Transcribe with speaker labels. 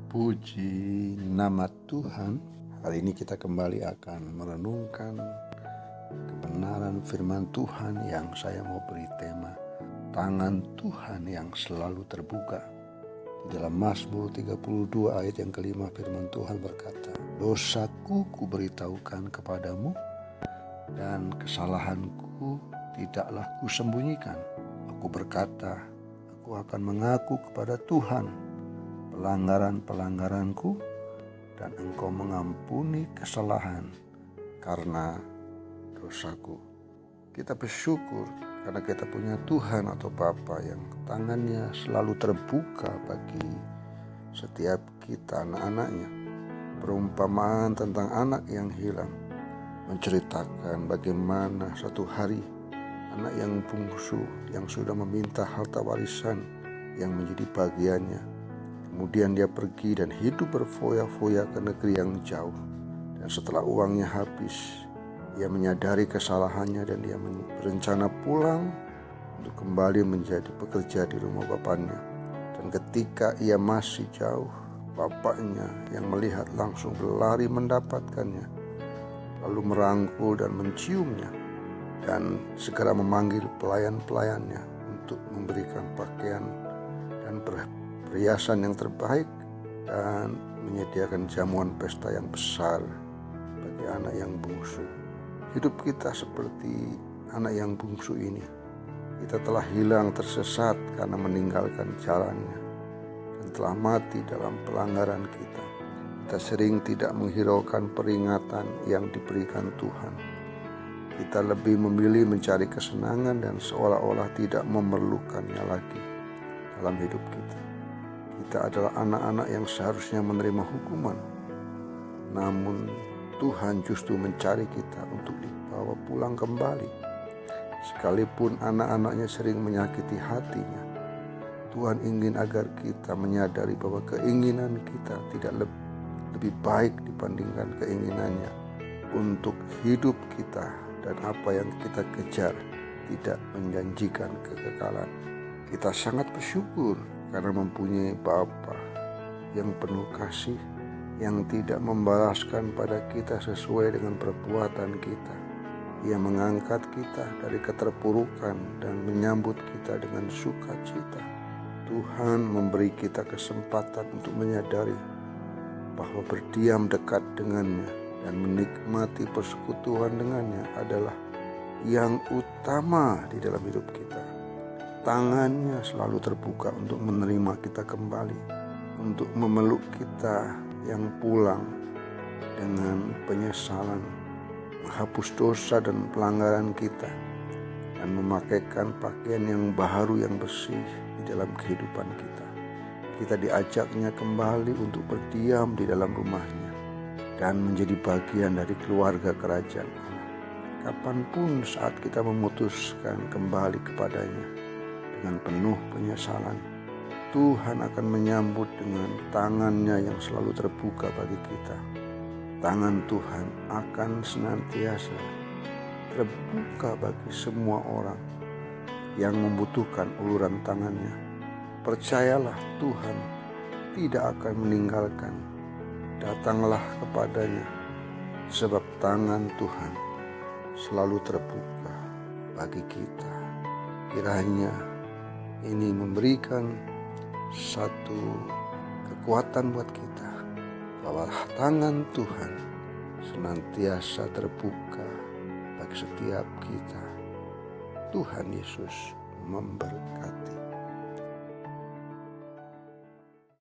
Speaker 1: Puji nama Tuhan. Hari ini kita kembali akan merenungkan kebenaran firman Tuhan yang saya mau beri tema tangan Tuhan yang selalu terbuka. Di dalam Mazmur 32 ayat yang kelima firman Tuhan berkata, dosaku kuberitahukan kepadamu dan kesalahanku tidaklah kusembunyikan. Aku berkata, aku akan mengaku kepada Tuhan pelanggaran-pelanggaranku, dan Engkau mengampuni kesalahan karena dosaku. Kita bersyukur karena kita punya Tuhan atau Bapa yang tangannya selalu terbuka bagi setiap kita anak-anaknya. Perumpamaan tentang anak yang hilang menceritakan bagaimana satu hari anak yang bungsu yang sudah meminta harta warisan yang menjadi bagiannya. Kemudian dia pergi dan hidup berfoya-foya ke negeri yang jauh. Dan setelah uangnya habis, ia menyadari kesalahannya dan dia berencana pulang untuk kembali menjadi pekerja di rumah bapaknya. Dan ketika ia masih jauh, bapaknya yang melihat langsung berlari mendapatkannya, lalu merangkul dan menciumnya, dan segera memanggil pelayan-pelayannya untuk memberikan pakaian dan perhiasan yang terbaik dan menyediakan jamuan pesta yang besar bagi anak yang bungsu. Hidup kita seperti anak yang bungsu ini. Kita telah hilang tersesat karena meninggalkan jalannya dan telah mati dalam pelanggaran kita. Kita sering tidak menghiraukan peringatan yang diberikan Tuhan. Kita lebih memilih mencari kesenangan dan seolah-olah tidak memerlukannya lagi dalam hidup kita. Kita adalah anak-anak yang seharusnya menerima hukuman. Namun Tuhan justru mencari kita untuk dibawa pulang kembali. Sekalipun anak-anaknya sering menyakiti hatinya, Tuhan ingin agar kita menyadari bahwa keinginan kita tidak lebih baik dibandingkan keinginannya. Untuk hidup kita dan apa yang kita kejar tidak menjanjikan kekekalan. Kita sangat bersyukur karena mempunyai Bapa yang penuh kasih, yang tidak membalaskan pada kita sesuai dengan perbuatan kita. Ia mengangkat kita dari keterpurukan dan menyambut kita dengan sukacita. Tuhan memberi kita kesempatan untuk menyadari bahwa berdiam dekat dengannya dan menikmati persekutuan dengannya adalah yang utama di dalam hidup kita. Tangannya selalu terbuka untuk menerima kita kembali, untuk memeluk kita yang pulang dengan penyesalan, menghapus dosa dan pelanggaran kita, dan memakaikan pakaian yang baru yang bersih di dalam kehidupan kita. Kita diajaknya kembali untuk berdiam di dalam rumahnya dan menjadi bagian dari keluarga kerajaan Allah. Kapanpun saat kita memutuskan kembali kepadanya dengan penuh penyesalan, Tuhan akan menyambut dengan tangannya yang selalu terbuka bagi kita. Tangan Tuhan akan senantiasa terbuka bagi semua orang yang membutuhkan uluran tangannya. Percayalah, Tuhan tidak akan meninggalkan. Datanglah kepadanya, sebab tangan Tuhan selalu terbuka bagi kita. Kiranya ini memberikan satu kekuatan buat kita bahwa tangan Tuhan senantiasa terbuka bagi setiap kita. Tuhan Yesus memberkati.